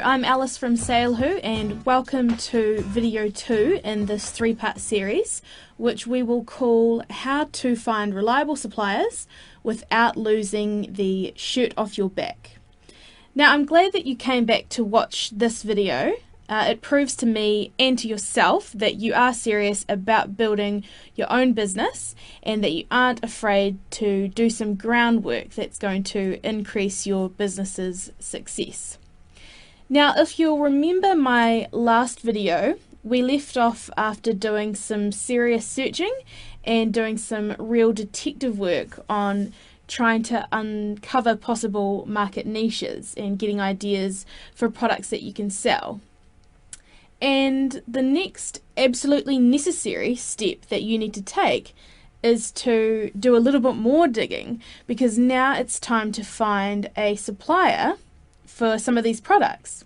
I'm Alice from Salehoo and welcome to video 2 in this 3-part series, which we will call How to Find Reliable Suppliers Without Losing the Shirt Off Your Back. Now, I'm glad that you came back to watch this video. It proves to me and to yourself that you are serious about building your own business and that you aren't afraid to do some groundwork that's going to increase your business's success. Now, if you'll remember my last video, we left off after doing some serious searching and doing some real detective work on trying to uncover possible market niches and getting ideas for products that you can sell. And the next absolutely necessary step that you need to take is to do a little bit more digging, because now it's time to find a supplier for some of these products.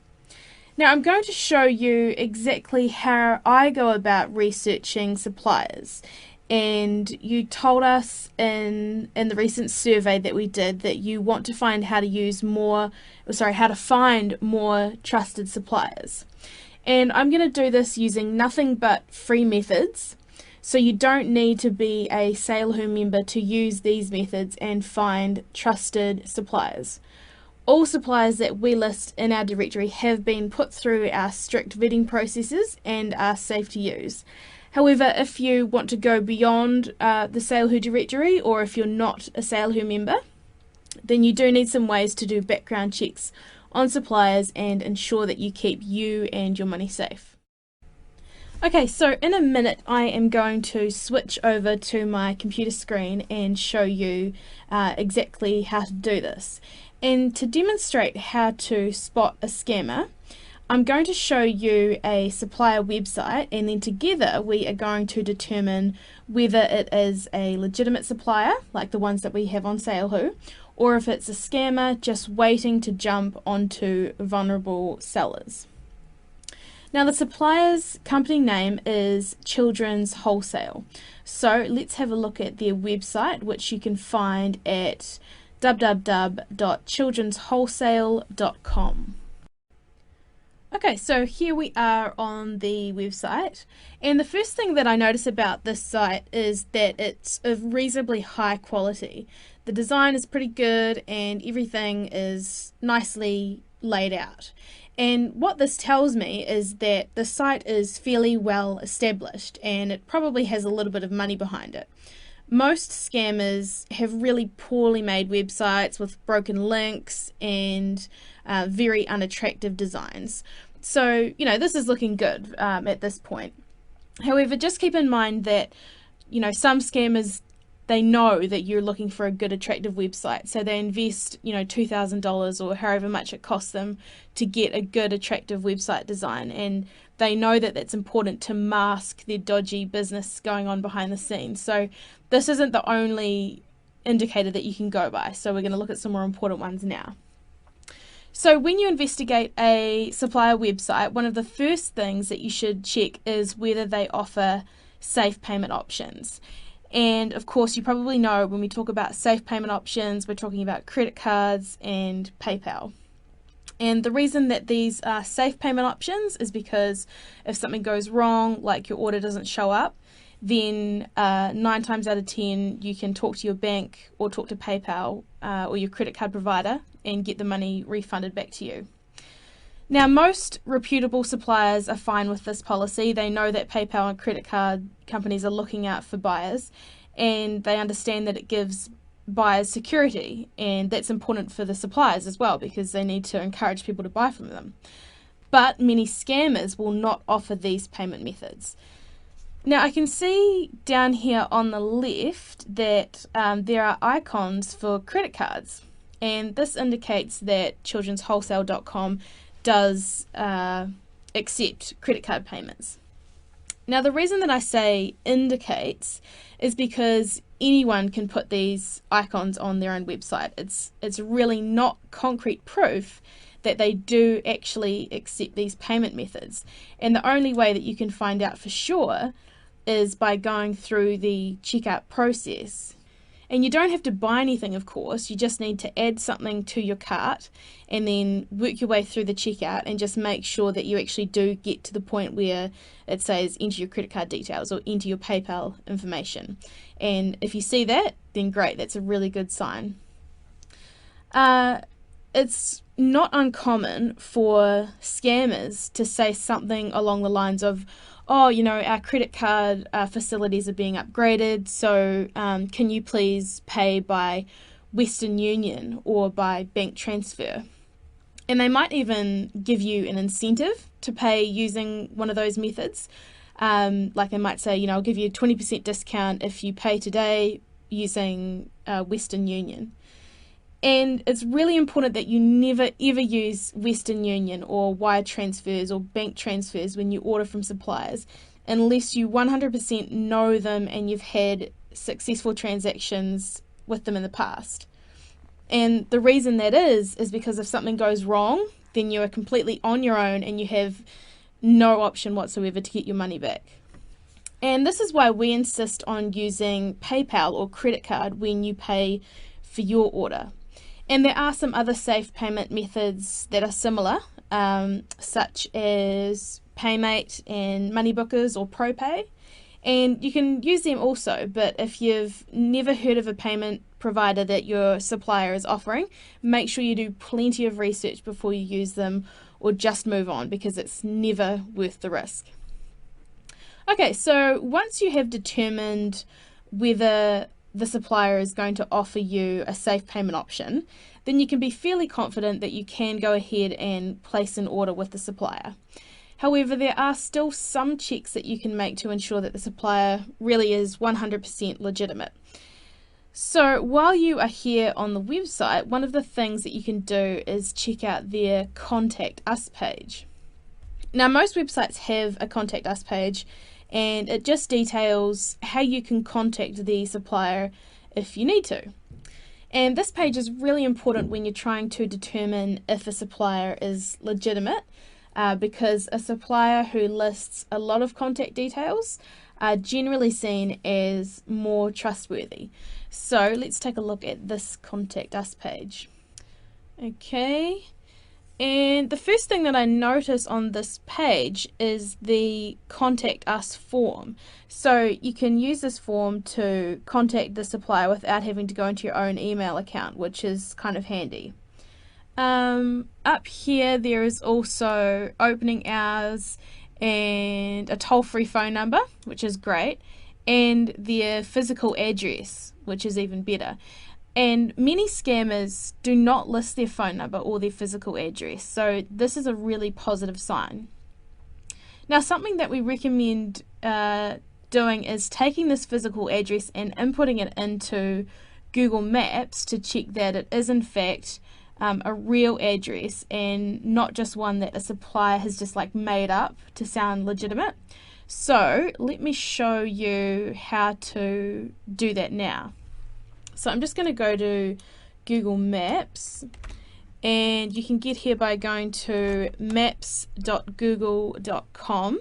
Now, I'm going to show you exactly how I go about researching suppliers. And you told us in the recent survey that we did that you want to find how to find more trusted suppliers. And I'm going to do this using nothing but free methods. So you don't need to be a Salehoo member to use these methods and find trusted suppliers. All suppliers that we list in our directory have been put through our strict vetting processes and are safe to use. However, if you want to go beyond the Salehoo directory, or if you're not a Salehoo member, then you do need some ways to do background checks on suppliers and ensure that you keep you and your money safe. Okay, so in a minute I am going to switch over to my computer screen and show you exactly how to do this. And to demonstrate how to spot a scammer, I'm going to show you a supplier website, and then together we are going to determine whether it is a legitimate supplier, like the ones that we have on Salehoo, or if it's a scammer just waiting to jump onto vulnerable sellers. Now, the supplier's company name is Children's Wholesale. So let's have a look at their website, which you can find at www.childrenswholesale.com. Okay, so here we are on the website, and the first thing that I notice about this site is that it's of reasonably high quality. The design is pretty good and everything is nicely laid out. And what this tells me is that the site is fairly well established and it probably has a little bit of money behind it. Most scammers have really poorly made websites with broken links and very unattractive designs. So, this is looking good at this point. However, just keep in mind that, some scammers, they know that you're looking for a good, attractive website. So they invest, $2,000 or however much it costs them to get a good, attractive website design. And they know that that's important to mask their dodgy business going on behind the scenes. So this isn't the only indicator that you can go by. So we're going to look at some more important ones now. So when you investigate a supplier website, one of the first things that you should check is whether they offer safe payment options. And of course, you probably know when we talk about safe payment options, we're talking about credit cards and PayPal. And the reason that these are safe payment options is because if something goes wrong, like your order doesn't show up, then 9 times out of 10 you can talk to your bank or talk to PayPal or your credit card provider and get the money refunded back to you. Now, most reputable suppliers are fine with this policy. They know that PayPal and credit card companies are looking out for buyers, and they understand that it gives buyers security, and that's important for the suppliers as well because they need to encourage people to buy from them. But many scammers will not offer these payment methods. Now, I can see down here on the left that there are icons for credit cards, and this indicates that childrenswholesale.com does accept credit card payments. Now, the reason that I say indicates is because anyone can put these icons on their own website. It's really not concrete proof that they do actually accept these payment methods. And the only way that you can find out for sure is by going through the checkout process. And you don't have to buy anything, of course. You just need to add something to your cart and then work your way through the checkout and just make sure that you actually do get to the point where it says enter your credit card details or enter your PayPal information. And if you see that, then great, that's a really good sign. It's not uncommon for scammers to say something along the lines of, oh, you know, our credit card facilities are being upgraded, so can you please pay by Western Union or by bank transfer? And they might even give you an incentive to pay using one of those methods. Like they might say, you know, I'll give you a 20% discount if you pay today using Western Union. And it's really important that you never ever use Western Union or wire transfers or bank transfers when you order from suppliers unless you 100% know them and you've had successful transactions with them in the past. And the reason that is because if something goes wrong, then you are completely on your own and you have no option whatsoever to get your money back. And this is why we insist on using PayPal or credit card when you pay for your order. And there are some other safe payment methods that are similar, such as Paymate and Moneybookers or ProPay. And you can use them also, but if you've never heard of a payment provider that your supplier is offering, make sure you do plenty of research before you use them or just move on because it's never worth the risk. Okay, so once you have determined whether the supplier is going to offer you a safe payment option, then you can be fairly confident that you can go ahead and place an order with the supplier. However, there are still some checks that you can make to ensure that the supplier really is 100% legitimate. So while you are here on the website, one of the things that you can do is check out their Contact Us page. Now, most websites have a Contact Us page, and it just details how you can contact the supplier if you need to. And this page is really important when you're trying to determine if a supplier is legitimate, because a supplier who lists a lot of contact details are generally seen as more trustworthy. So let's take a look at this Contact Us page. Okay. And the first thing that I notice on this page is the Contact Us form. So you can use this form to contact the supplier without having to go into your own email account, which is kind of handy. Up here there is also opening hours and a toll-free phone number, which is great, and their physical address, which is even better. And many scammers do not list their phone number or their physical address, so this is a really positive sign. Now, something that we recommend doing is taking this physical address and inputting it into Google Maps to check that it is in fact a real address and not just one that a supplier has just like made up to sound legitimate. So let me show you how to do that now. So I'm just going to go to Google Maps, and you can get here by going to maps.google.com,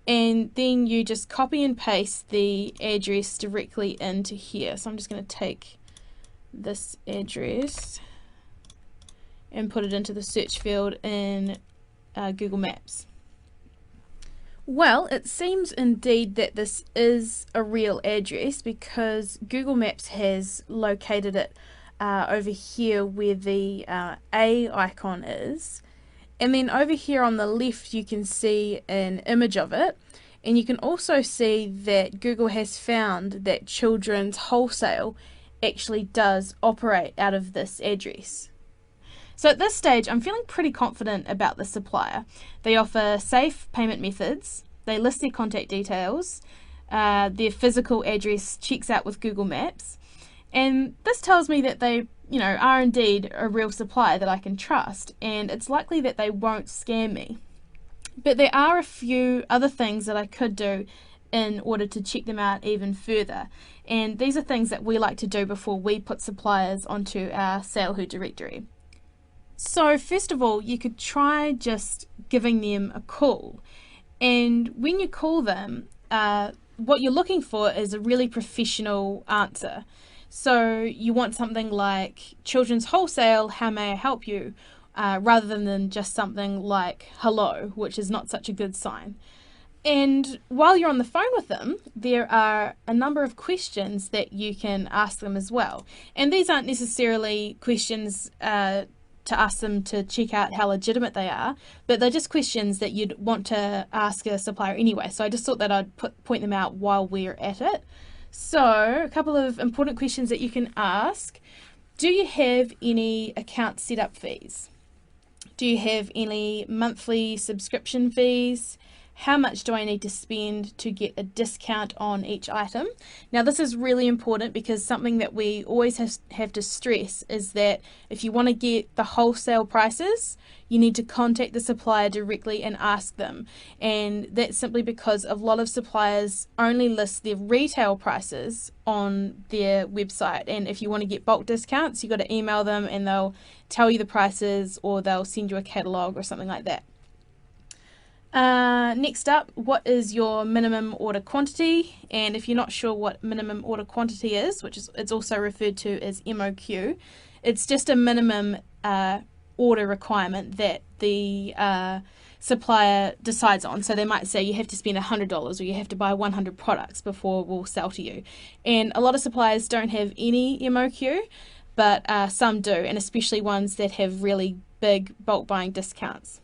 and then you just copy and paste the address directly into here. So I'm just going to take this address and put it into the search field in Google Maps. Well, it seems indeed that this is a real address because Google Maps has located it over here where the A icon is. And then over here on the left you can see an image of it. And you can also see that Google has found that Children's Wholesale actually does operate out of this address. So at this stage, I'm feeling pretty confident about the supplier. They offer safe payment methods, they list their contact details, their physical address checks out with Google Maps, and this tells me that they, are indeed a real supplier that I can trust, and it's likely that they won't scam me. But there are a few other things that I could do in order to check them out even further, and these are things that we like to do before we put suppliers onto our Salehoo directory. So first of all, you could try just giving them a call, and when you call them, what you're looking for is a really professional answer. So you want something like Children's Wholesale, how may I help you? Rather than just something like hello, which is not such a good sign. And while you're on the phone with them, there are a number of questions that you can ask them as well. And these aren't necessarily questions to ask them to check out how legitimate they are, but they're just questions that you'd want to ask a supplier anyway. So I just thought that I'd point them out while we're at it. So a couple of important questions that you can ask. Do you have any account setup fees? Do you have any monthly subscription fees? How much do I need to spend to get a discount on each item? Now this is really important because something that we always have to stress is that if you want to get the wholesale prices, you need to contact the supplier directly and ask them. And that's simply because a lot of suppliers only list their retail prices on their website. And if you want to get bulk discounts, you've got to email them and they'll tell you the prices, or they'll send you a catalogue or something like that. Next up, what is your minimum order quantity? And if you're not sure what minimum order quantity is, which is it's also referred to as MOQ, it's just a minimum order requirement that the supplier decides on. So they might say you have to spend $100 or you have to buy 100 products before we'll sell to you. And a lot of suppliers don't have any MOQ, but some do, and especially ones that have really big bulk buying discounts.